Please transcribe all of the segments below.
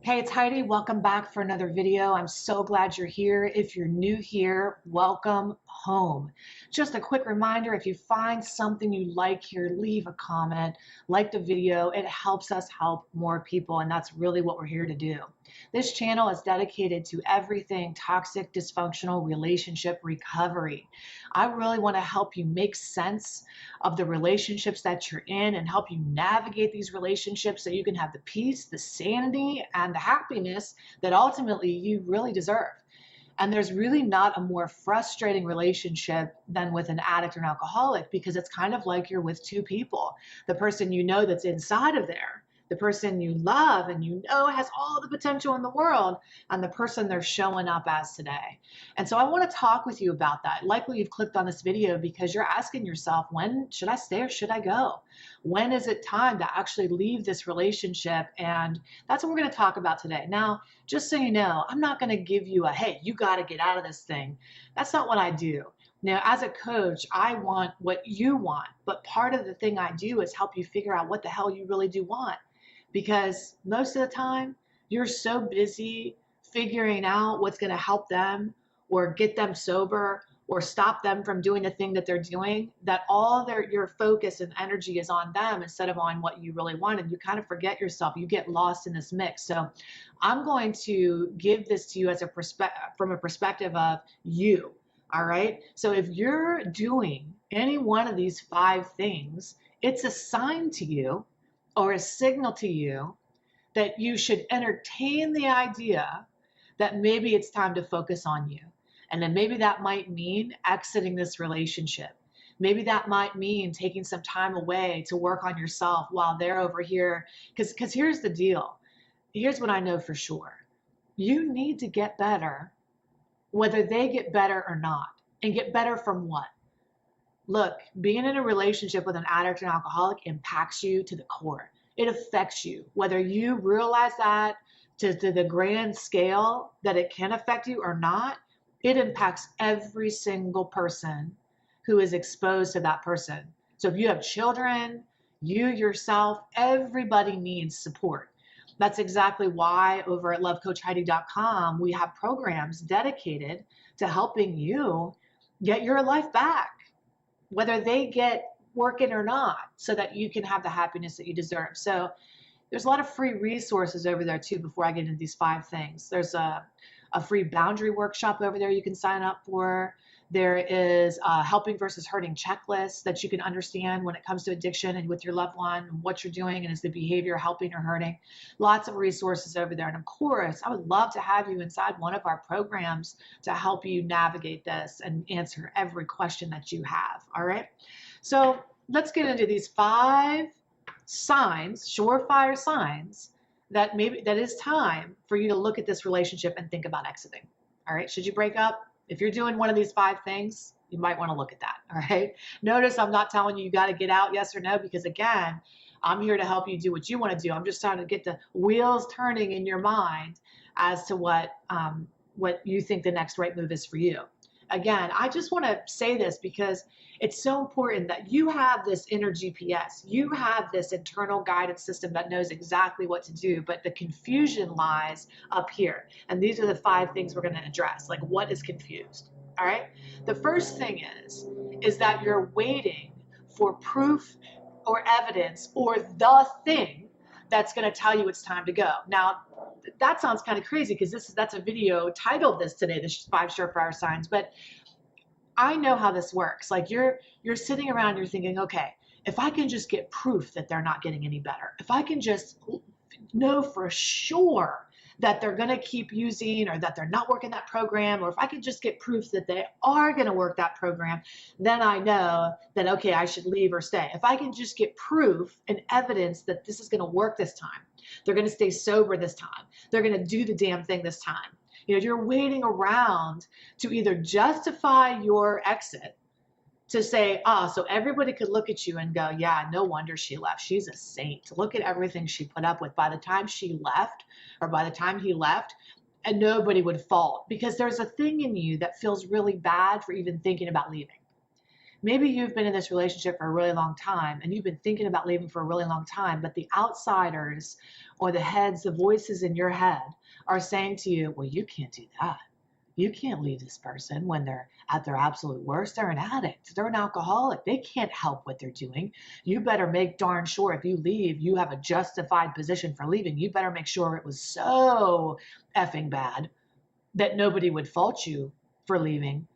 Hey, it's Heidi. Welcome back for another video. I'm so glad you're here. If you're new here, welcome home. Just a quick reminder, if you find something you like here, leave a comment, like the video. It helps us help more people, and that's really what we're here to do. This channel is dedicated to everything toxic, dysfunctional relationship recovery. I really want to help you make sense of the relationships that you're in and help you navigate these relationships so you can have the peace, the sanity, and the happiness that ultimately you really deserve. And there's really not a more frustrating relationship than with an addict or an alcoholic, because it's kind of like you're with two people. The person you know that's inside of there, the person you love and you know has all the potential in the world, and the person they're showing up as today. And so I want to talk with you about that. Likely you've clicked on this video because you're asking yourself, when should I stay or should I go? When is it time to actually leave this relationship? And that's what we're going to talk about today. Now, just so you know, I'm not going to give you a, hey, you got to get out of this thing. That's not what I do. Now, as a coach, I want what you want, but part of the thing I do is help you figure out what the hell you really do want. Because most of the time, you're so busy figuring out what's going to help them or get them sober or stop them from doing the thing that they're doing, that all your focus and energy is on them instead of on what you really want. And you kind of forget yourself. You get lost in this mix. So I'm going to give this to you as from a perspective of you. All right. So if you're doing any one of these 5 things, it's a sign to you or a signal to you that you should entertain the idea that maybe it's time to focus on you. And then maybe that might mean exiting this relationship. Maybe that might mean taking some time away to work on yourself while they're over here. Because here's the deal. Here's what I know for sure. You need to get better, whether they get better or not. And get better from what? Look, being in a relationship with an addict and alcoholic impacts you to the core. It affects you, whether you realize that to the grand scale that it can affect you or not. It impacts every single person who is exposed to that person. So if you have children, you yourself, everybody needs support. That's exactly why over at lovecoachheidi.com, we have programs dedicated to helping you get your life back, whether they get working or not, so that you can have the happiness that you deserve. So there's a lot of free resources over there too before I get into these 5 things. There's a free boundary workshop over there you can sign up for. There is a helping versus hurting checklist that you can understand when it comes to addiction and with your loved one, what you're doing, and is the behavior helping or hurting. Lots of resources over there. And of course, I would love to have you inside one of our programs to help you navigate this and answer every question that you have. All right. So let's get into these 5 signs, surefire signs, that maybe that is time for you to look at this relationship and think about exiting. All right. Should you break up? If you're doing one of these 5 things, you might want to look at that. All right. Notice I'm not telling you got to get out, yes or no, because again, I'm here to help you do what you want to do. I'm just trying to get the wheels turning in your mind as to what you think the next right move is for you. Again, I just want to say this because it's so important that you have this inner GPS. You have this internal guidance system that knows exactly what to do, but the confusion lies up here. And these are the 5 things we're going to address. Like, what is confused? All right. The first thing is that you're waiting for proof or evidence or the thing that's going to tell you it's time to go. Now, that sounds kind of crazy because that's a video titled this today, the 5 surefire signs. But I know how this works. Like you're sitting around, you're thinking, okay, if I can just get proof that they're not getting any better, if I can just know for sure that they're going to keep using or that they're not working that program, or if I could just get proof that they are going to work that program, then I know that, okay, I should leave or stay. If I can just get proof and evidence that this is going to work this time, they're going to stay sober this time, they're going to do the damn thing this time. You know, you're waiting around to either justify your exit, to say, so everybody could look at you and go, yeah, no wonder she left. She's a saint. Look at everything she put up with. By the time she left, or by the time he left, and nobody would fault, because there's a thing in you that feels really bad for even thinking about leaving. Maybe you've been in this relationship for a really long time and you've been thinking about leaving for a really long time, but the outsiders or the heads, the voices in your head are saying to you, well, you can't do that. You can't leave this person when they're at their absolute worst. They're an addict. They're an alcoholic. They can't help what they're doing. You better make darn sure if you leave, you have a justified position for leaving. You better make sure it was so effing bad that nobody would fault you for leaving.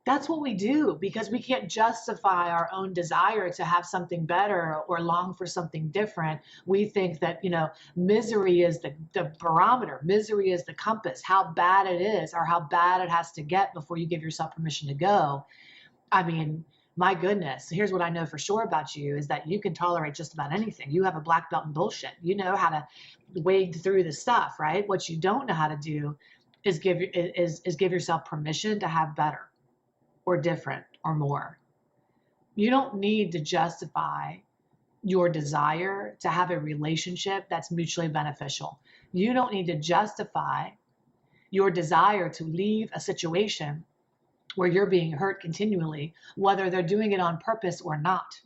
That's what we do because we can't justify our own desire to have something better or long for something different. We think that, misery is the barometer, misery is the compass, how bad it is or how bad it has to get before you give yourself permission to go. I mean, my goodness, here's what I know for sure about you is that you can tolerate just about anything. You have a black belt in bullshit. You know how to wade through the stuff, right? What you don't know how to do is give yourself permission to have better or different or more. You don't need to justify your desire to have a relationship that's mutually beneficial. You don't need to justify your desire to leave a situation where you're being hurt continually, whether they're doing it on purpose or not.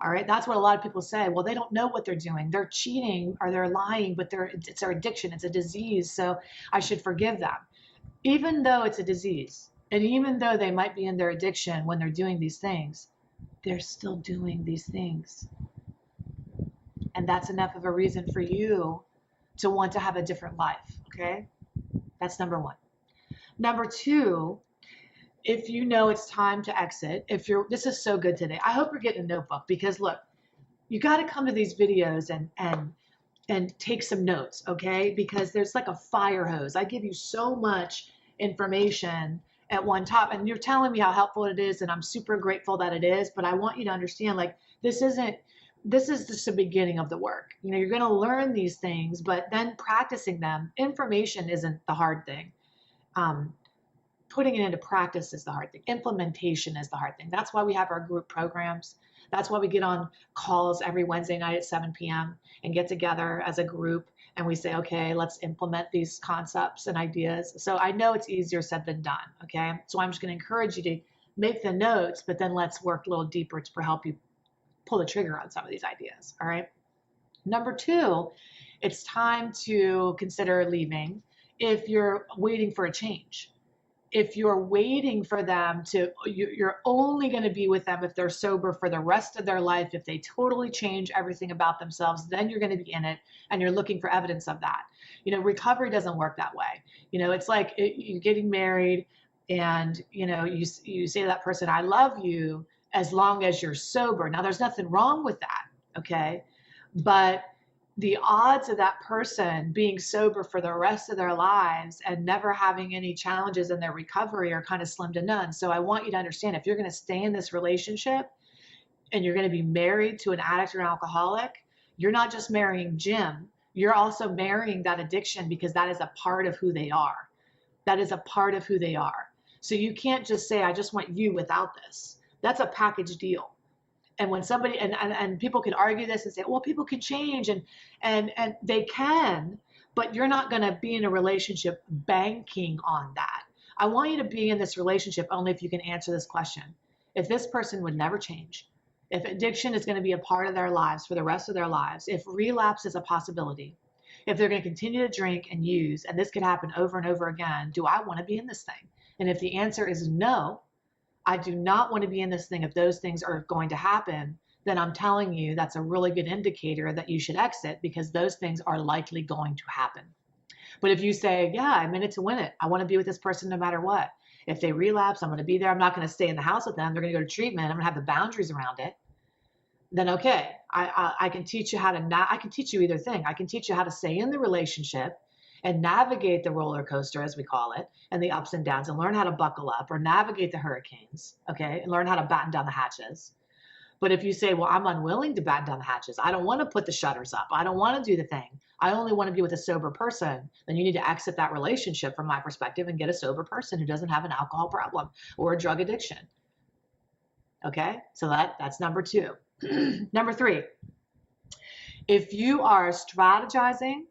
All right, that's what a lot of people say. Well, they don't know what they're doing. They're cheating or they're lying, but it's their addiction. It's a disease, so I should forgive them. Even though it's a disease, and even though they might be in their addiction when they're doing these things, they're still doing these things. And that's enough of a reason for you to want to have a different life, okay? That's number one. Number two, if you know it's time to exit, this is so good today. I hope you're getting a notebook because look, you got to come to these videos and take some notes, okay? Because there's like a fire hose. I give you so much information at one time, and you're telling me how helpful it is, and I'm super grateful that it is, but I want you to understand, like, this is just the beginning of the work. You're going to learn these things, but then practicing them, information isn't the hard thing. Putting it into practice is the hard thing. Implementation is the hard thing. That's why we have our group programs. That's why we get on calls every Wednesday night at 7 p.m. and get together as a group and we say, okay, let's implement these concepts and ideas. So I know it's easier said than done, okay? So I'm just going to encourage you to make the notes, but then let's work a little deeper to help you pull the trigger on some of these ideas, all right? Number two, it's time to consider leaving if you're waiting for a change. If you're waiting for them you're only going to be with them if they're sober for the rest of their life. If they totally change everything about themselves, then you're going to be in it and you're looking for evidence of that. Recovery doesn't work that way. It's like you're getting married and, you say to that person, I love you as long as you're sober. Now, there's nothing wrong with that, okay? But the odds of that person being sober for the rest of their lives and never having any challenges in their recovery are kind of slim to none. So I want you to understand, if you're going to stay in this relationship and you're going to be married to an addict or an alcoholic, you're not just marrying Jim, you're also marrying that addiction because that is a part of who they are. That is a part of who they are. So you can't just say, I just want you without this. That's a package deal. And when somebody, and people can argue this and say, well, people can change and they can, but you're not going to be in a relationship banking on that. I want you to be in this relationship only if you can answer this question. If this person would never change, if addiction is going to be a part of their lives for the rest of their lives, if relapse is a possibility, if they're going to continue to drink and use, and this could happen over and over again, do I want to be in this thing? And if the answer is no, I do not want to be in this thing. If those things are going to happen, then I'm telling you that's a really good indicator that you should exit because those things are likely going to happen. But if you say, yeah, I'm in it to win it. I want to be with this person no matter what. If they relapse, I'm going to be there. I'm not going to stay in the house with them. They're going to go to treatment. I'm going to have the boundaries around it. Then okay, I can teach you how to, I can teach you either thing. I can teach you how to stay in the relationship and navigate the roller coaster, as we call it, and the ups and downs, and learn how to buckle up or navigate the hurricanes, okay, and learn how to batten down the hatches. But if you say, well, I'm unwilling to batten down the hatches, I don't want to put the shutters up, I don't want to do the thing, I only want to be with a sober person, then you need to exit that relationship from my perspective and get a sober person who doesn't have an alcohol problem or a drug addiction. Okay, so that's number two. Number three, if you are strategizing,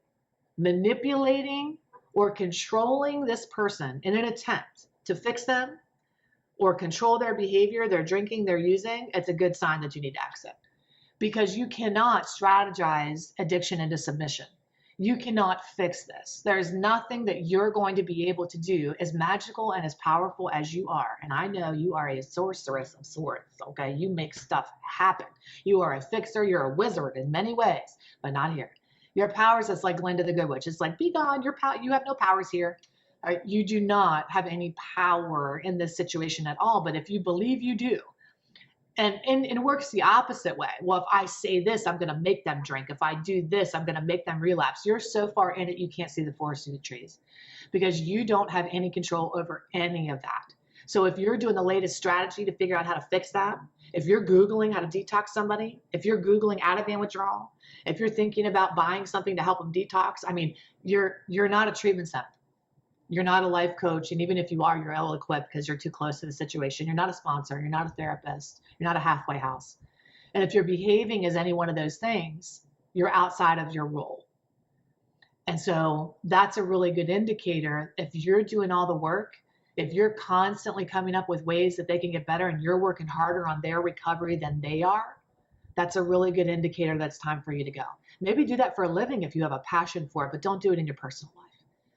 manipulating, or controlling this person in an attempt to fix them or control their behavior, their drinking, their using, it's a good sign that you need to exit, because you cannot strategize addiction into submission. You cannot fix this. There's nothing that you're going to be able to do as magical and as powerful as you are. And I know you are a sorceress of sorts, okay? You make stuff happen. You are a fixer. You're a wizard in many ways, but not here. Your powers is like Glinda the Good Witch. It's like, be gone. You have no powers here. Right? You do not have any power in this situation at all. But if you believe you do, and it works the opposite way. Well, if I say this, I'm going to make them drink. If I do this, I'm going to make them relapse. You're so far in it, you can't see the forest through the trees, because you don't have any control over any of that. So if you're doing the latest strategy to figure out how to fix that, if you're Googling how to detox somebody, if you're Googling Ativan withdrawal, if you're thinking about buying something to help them detox, I mean, you're not a treatment center. You're not a life coach. And even if you are, you're ill-equipped because you're too close to the situation. You're not a sponsor. You're not a therapist. You're not a halfway house. And if you're behaving as any one of those things, you're outside of your role. And so that's a really good indicator. If you're doing all the work, if you're constantly coming up with ways that they can get better and you're working harder on their recovery than they are, that's a really good indicator that it's time for you to go. Maybe do that for a living if you have a passion for it, but don't do it in your personal life.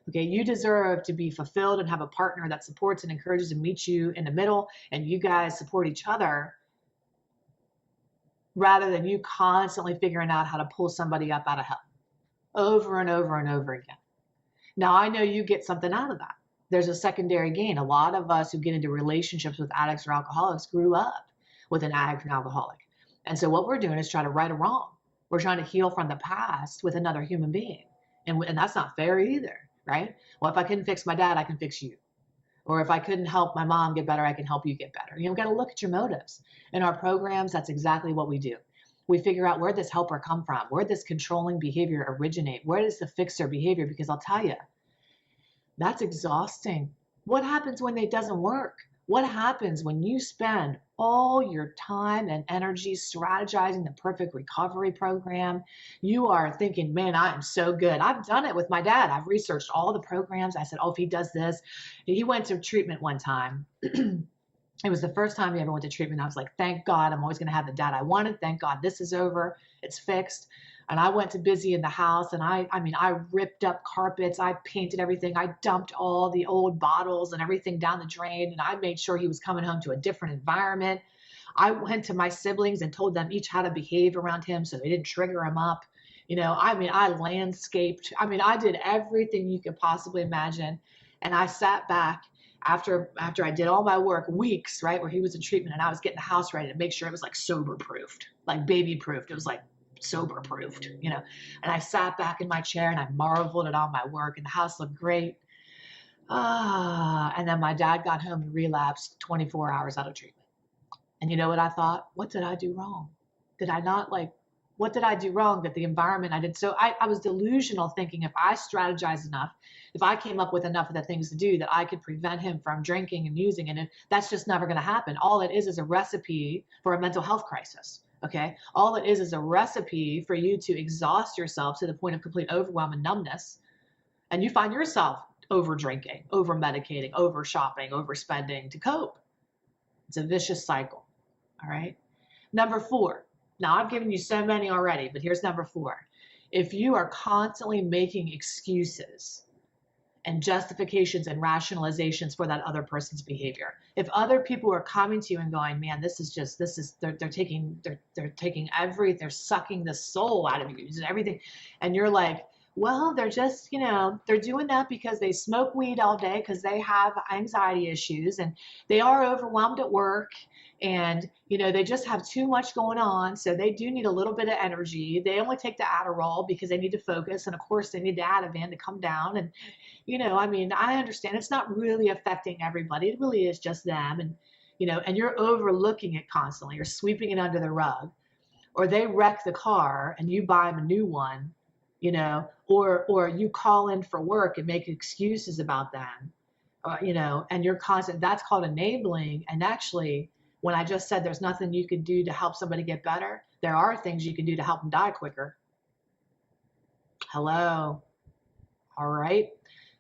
Okay, you deserve to be fulfilled and have a partner that supports and encourages and meets you in the middle, and you guys support each other, rather than you constantly figuring out how to pull somebody up out of hell over and over and over again. Now, I know you get something out of that. There's a secondary gain. A lot of us who get into relationships with addicts or alcoholics grew up with an addict and alcoholic. And so what we're doing is trying to right a wrong. We're trying to heal from the past with another human being. And that's not fair either. Right? Well, if I couldn't fix my dad, I can fix you. Or if I couldn't help my mom get better, I can help you get better. You know, we've got to look at your motives. In our programs, that's exactly what we do. We figure out where this helper come from, where this controlling behavior originate, where does the fixer behavior, because I'll tell you, that's exhausting. What happens when it doesn't work? What happens when you spend all your time and energy strategizing the perfect recovery program? You are thinking, man, I am so good. I've done it with my dad. I've researched all the programs. I said, oh, if he does this. He went to treatment one time. It was the first time he ever went to treatment. I was like, thank God, I'm always going to have the dad I wanted. Thank God this is over. It's fixed. And I went to busy in the house, and I ripped up carpets. I painted everything. I dumped all the old bottles and everything down the drain. And I made sure he was coming home to a different environment. I went to my siblings and told them each how to behave around him so they didn't trigger him up. You know, I landscaped. I did everything you could possibly imagine. And I sat back after I did all my work, weeks, right, where he was in treatment, and I was getting the house ready to make sure it was like sober proofed, like baby proofed. It was like sober proofed, you know. And I sat back in my chair and I marveled at all my work, and the house looked great. And then my dad got home and relapsed 24 hours out of treatment. And you know what I thought? What did I do wrong? What did I do wrong that the environment I did? So I was delusional, thinking if I strategized enough, if I came up with enough of the things to do, that I could prevent him from drinking and using. And that's just never going to happen. All it is a recipe for a mental health crisis. Okay. All it is a recipe for you to exhaust yourself to the point of complete overwhelm and numbness. And you find yourself over drinking, over medicating, over shopping, overspending to cope. It's a vicious cycle. All right. Number 4. Now, I've given you so many already, but here's number 4. If you are constantly making excuses and justifications and rationalizations for that other person's behavior, if other people are coming to you and going, man, they're sucking the soul out of you and everything, and you're like, well, they're just, they're doing that because they smoke weed all day because they have anxiety issues, and they are overwhelmed at work, and, they just have too much going on. So they do need a little bit of energy. They only take the Adderall because they need to focus. And of course they need the Ativan to come down. And, I understand it's not really affecting everybody. It really is just them. And, and you're overlooking it constantly. You're sweeping it under the rug, or they wreck the car and you buy them a new one, or you call in for work and make excuses about them, and you're constant. That's called enabling. And actually, when I just said there's nothing you could do to help somebody get better, there are things you can do to help them die quicker. Hello. All right.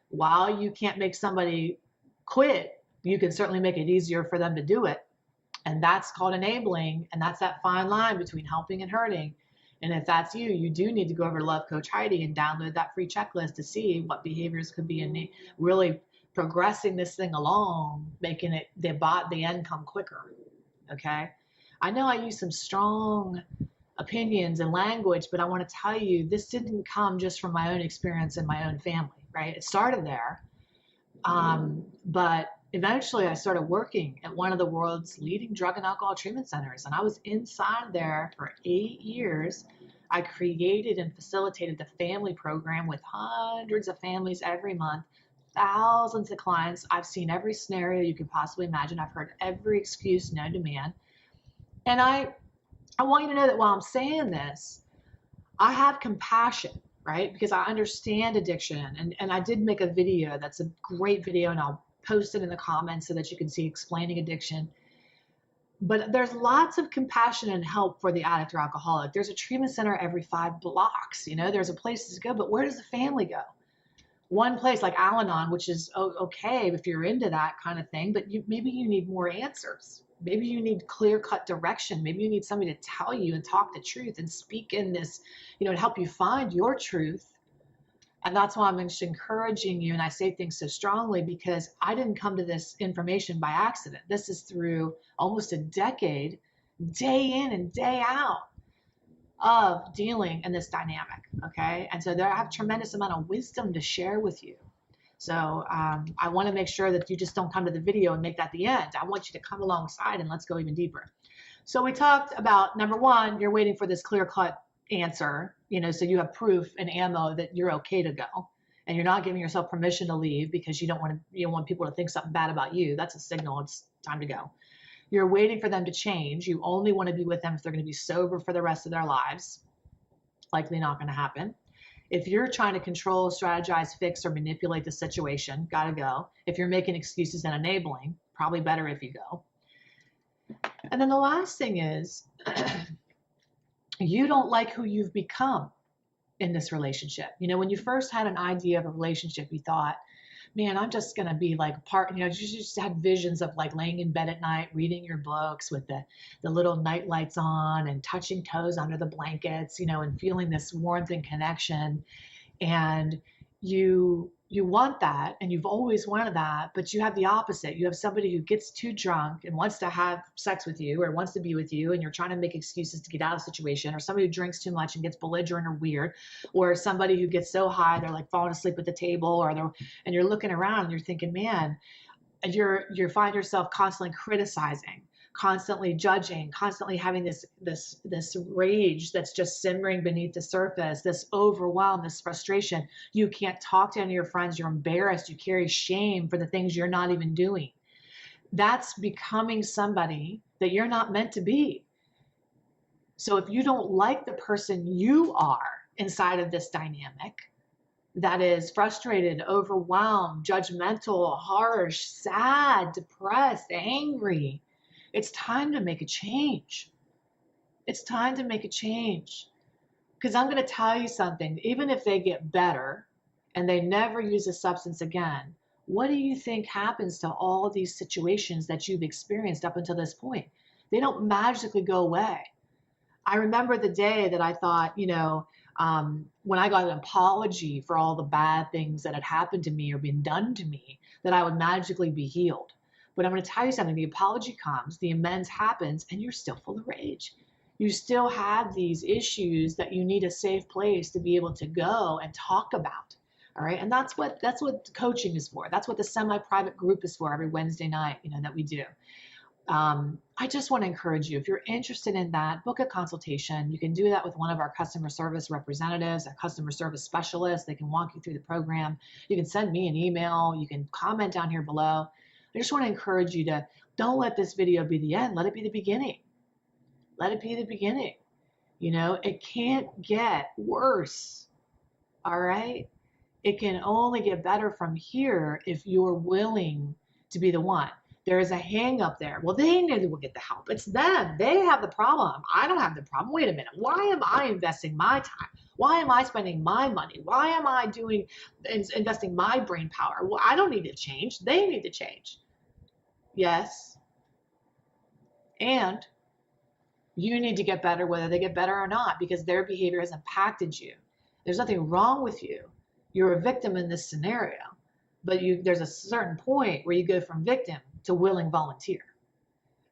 While you can't make somebody quit, you can certainly make it easier for them to do it. And that's called enabling. And that's that fine line between helping and hurting. And if that's you, you do need to go over to Love Coach Heidi and download that free checklist to see what behaviors could be in really progressing this thing along, making it the end come quicker. Okay. I know I use some strong opinions and language, but I want to tell you, this didn't come just from my own experience in my own family, right? It started there. But eventually I started working at one of the world's leading drug and alcohol treatment centers. And I was inside there for 8 years. I created and facilitated the family program with hundreds of families every month, thousands of clients. I've seen every scenario you could possibly imagine. I've heard every excuse known to man. And I want you to know that while I'm saying this, I have compassion, right? Because I understand addiction. And I did make a video that's a great video, and I'll post it in the comments so that you can see explaining addiction. But there's lots of compassion and help for the addict or alcoholic. There's a treatment center every 5 blocks. You know, there's a place to go, but where does the family go? One place like Al-Anon, which is okay if you're into that kind of thing, but maybe you need more answers. Maybe you need clear-cut direction. Maybe you need somebody to tell you and talk the truth and speak in this, you know, to help you find your truth. And that's why I'm just encouraging you. And I say things so strongly because I didn't come to this information by accident. This is through almost a decade, day in and day out, of dealing in this dynamic. Okay. And so I have a tremendous amount of wisdom to share with you. So I want to make sure that you just don't come to the video and make that the end. I want you to come alongside and let's go even deeper. So we talked about, number one, you're waiting for this clear-cut answer, you know, so you have proof and ammo that you're okay to go, and you're not giving yourself permission to leave because you don't want people to think something bad about you. That's a signal it's time to go. You're waiting for them to change. You only want to be with them if they're going to be sober for the rest of their lives. Likely not going to happen. If you're trying to control, strategize, fix, or manipulate the situation, gotta go. If you're making excuses and enabling, probably better if you go. And then the last thing is, you don't like who you've become in this relationship. You know, when you first had an idea of a relationship, you thought, man, I'm just going to be like part, you know, you just had visions of like laying in bed at night, reading your books with the little night lights on and touching toes under the blankets, you know, and feeling this warmth and connection. And you want that, and you've always wanted that, but you have the opposite. You have somebody who gets too drunk and wants to have sex with you or wants to be with you, and you're trying to make excuses to get out of the situation, or somebody who drinks too much and gets belligerent or weird, or somebody who gets so high they're like falling asleep at the table, and you're looking around and you're thinking, man, you find yourself constantly criticizing, constantly judging, constantly having this rage that's just simmering beneath the surface, this overwhelm, this frustration. You can't talk to any of your friends. You're embarrassed. You carry shame for the things you're not even doing. That's becoming somebody that you're not meant to be. So if you don't like the person you are inside of this dynamic, that is frustrated, overwhelmed, judgmental, harsh, sad, depressed, angry, it's time to make a change. It's time to make a change. Because I'm going to tell you something, even if they get better and they never use a substance again, what do you think happens to all these situations that you've experienced up until this point? They don't magically go away. I remember the day that I thought, you know, when I got an apology for all the bad things that had happened to me or been done to me, that I would magically be healed. But I'm going to tell you something, the apology comes, the amends happens, and you're still full of rage. You still have these issues that you need a safe place to be able to go and talk about. All right. And that's what coaching is for. That's what the semi-private group is for every Wednesday night, you know, that we do. I just want to encourage you, if you're interested in that, book a consultation. You can do that with one of our customer service representatives, a customer service specialist. They can walk you through the program. You can send me an email. You can comment down here below. I just want to encourage you to don't let this video be the end. Let it be the beginning. Let it be the beginning. You know, it can't get worse. All right. It can only get better from here if you're willing to be the one. There is a hang up there. Well, they need to get the help. It's them. They have the problem. I don't have the problem. Wait a minute. Why am I investing my time? Why am I spending my money? Why am I investing my brain power? Well, I don't need to change. They need to change. Yes. And you need to get better whether they get better or not, because their behavior has impacted you. There's nothing wrong with you. You're a victim in this scenario, but there's a certain point where you go from victim to willing volunteer.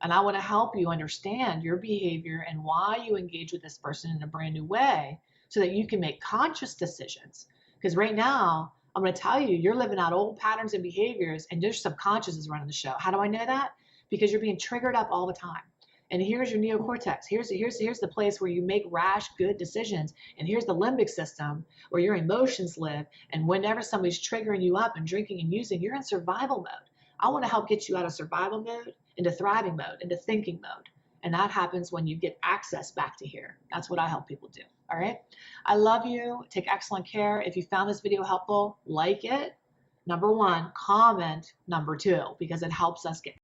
And I want to help you understand your behavior and why you engage with this person in a brand new way so that you can make conscious decisions. Because right now, I'm going to tell you, you're living out old patterns and behaviors, and your subconscious is running the show. How do I know that? Because you're being triggered up all the time. And here's your neocortex. Here's the place where you make rash, good decisions. And here's the limbic system where your emotions live. And whenever somebody's triggering you up and drinking and using, you're in survival mode. I want to help get you out of survival mode into thriving mode, into thinking mode. And that happens when you get access back to here. That's what I help people do. All right. I love you. Take excellent care. If you found this video helpful, like it. Number one, comment number two, because it helps us get